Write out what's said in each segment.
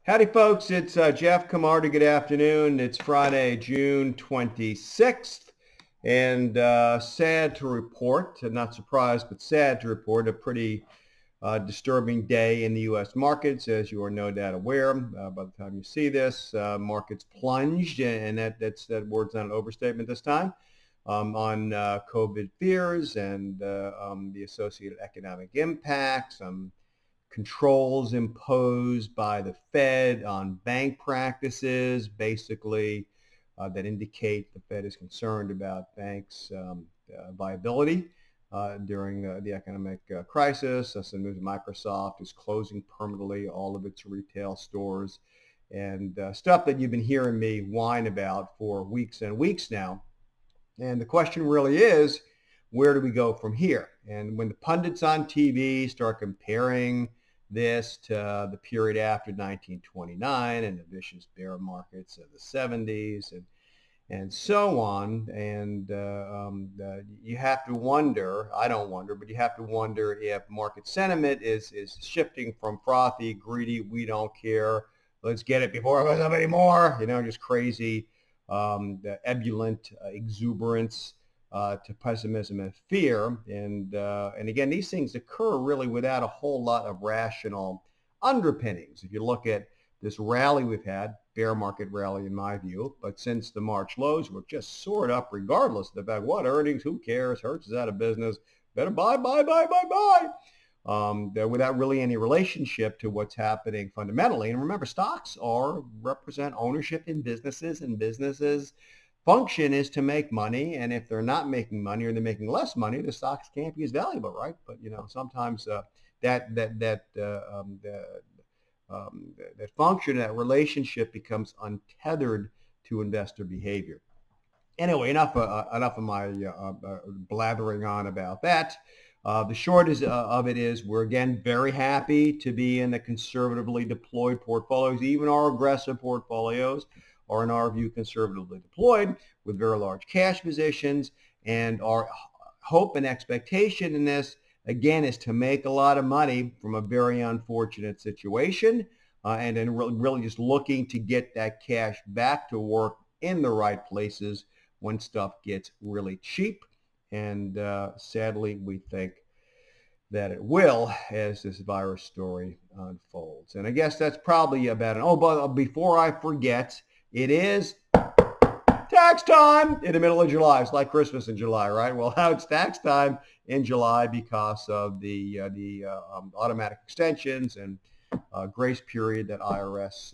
Howdy, folks. It's Jeff Camarda. Good afternoon. It's Friday, June 26th, and sad to report, not surprised, but sad to report, a pretty disturbing day in the U.S. markets, as you are no doubt aware. By the time you see this, markets plunged, and that word's not an overstatement this time, on COVID fears and the associated economic impacts. Controls imposed by the Fed on bank practices, basically that indicate the Fed is concerned about banks' viability during the economic crisis. Some news, Microsoft is closing permanently all of its retail stores, and stuff that you've been hearing me whine about for weeks and weeks now. And the question really is, where do we go from here? And when the pundits on TV start comparing this to the period after 1929 and the vicious bear markets of the 70s and so on, and you have to wonder, I don't wonder, but you have to wonder if market sentiment is shifting from frothy, greedy, we don't care, let's get it before it goes up anymore, just crazy, the ebullient exuberance to pessimism and fear. And again, these things occur really without a whole lot of rational underpinnings. If you look at this rally we've had, bear market rally in my view, but since the March lows, we're just soared up regardless of the fact, what earnings, who cares, Hertz is out of business, better buy, without really any relationship to what's happening fundamentally. And remember, stocks represent ownership in businesses, and businesses function is to make money, and if they're not making money or they're making less money, the stocks can't be as valuable, right? But sometimes that function, that relationship becomes untethered to investor behavior. Anyway, enough of my blathering on about that. The short of it is we're again very happy to be in the conservatively deployed portfolios. Even our aggressive portfolios are, in our view, conservatively deployed with very large cash positions. And our hope and expectation in this, again, is to make a lot of money from a very unfortunate situation, and then really just looking to get that cash back to work in the right places when stuff gets really cheap. And sadly, we think that it will as this virus story unfolds. And I guess that's probably about it. Oh, but before I forget, it is tax time in the middle of July. It's like Christmas in July, right? Well, now it's tax time in July because of the automatic extensions and grace period that IRS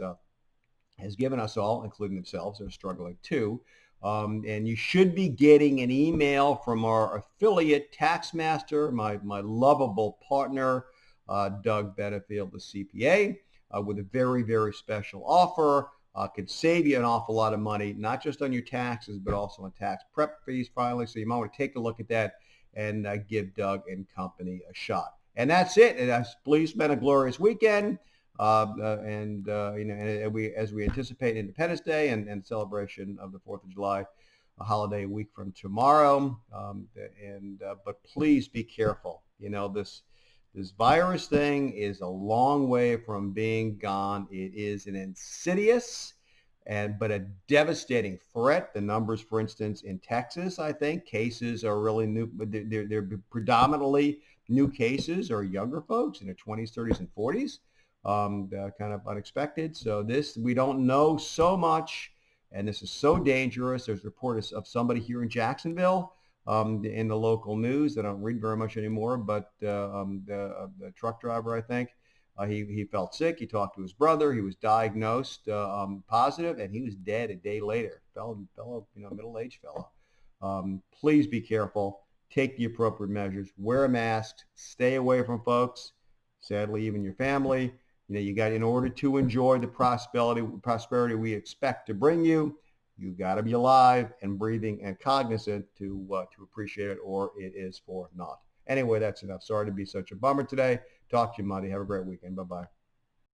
has given us all, including themselves. They're struggling too. And you should be getting an email from our affiliate Taxmaster, my lovable partner, Doug Benefield, the CPA, with a very, very special offer. Could save you an awful lot of money, not just on your taxes, but also on tax prep fees finally. So you might want to take a look at that and give Doug and company a shot. And that's it. And please spend a glorious weekend. And as we anticipate Independence Day and celebration of the 4th of July, a holiday week from tomorrow. But please be careful. This virus thing is a long way from being gone. It is an insidious but a devastating threat. The numbers, for instance, in Texas, I think cases are really new. They're predominantly new cases are younger folks in their 20s, 30s, and 40s. Kind of unexpected. So we don't know so much, and this is so dangerous. There's reports of somebody here in Jacksonville in the local news. I don't read very much anymore, but the truck driver, I think, he felt sick. He talked to his brother. He was diagnosed positive, and he was dead a day later. Fellow, middle-aged fellow. Please be careful. Take the appropriate measures. Wear a mask. Stay away from folks. Sadly, even your family. In order to enjoy the prosperity we expect to bring you, you got to be alive and breathing and cognizant to appreciate it, or it is for naught. Anyway, that's enough. Sorry to be such a bummer today. Talk to you Monday. Have a great weekend. Bye-bye.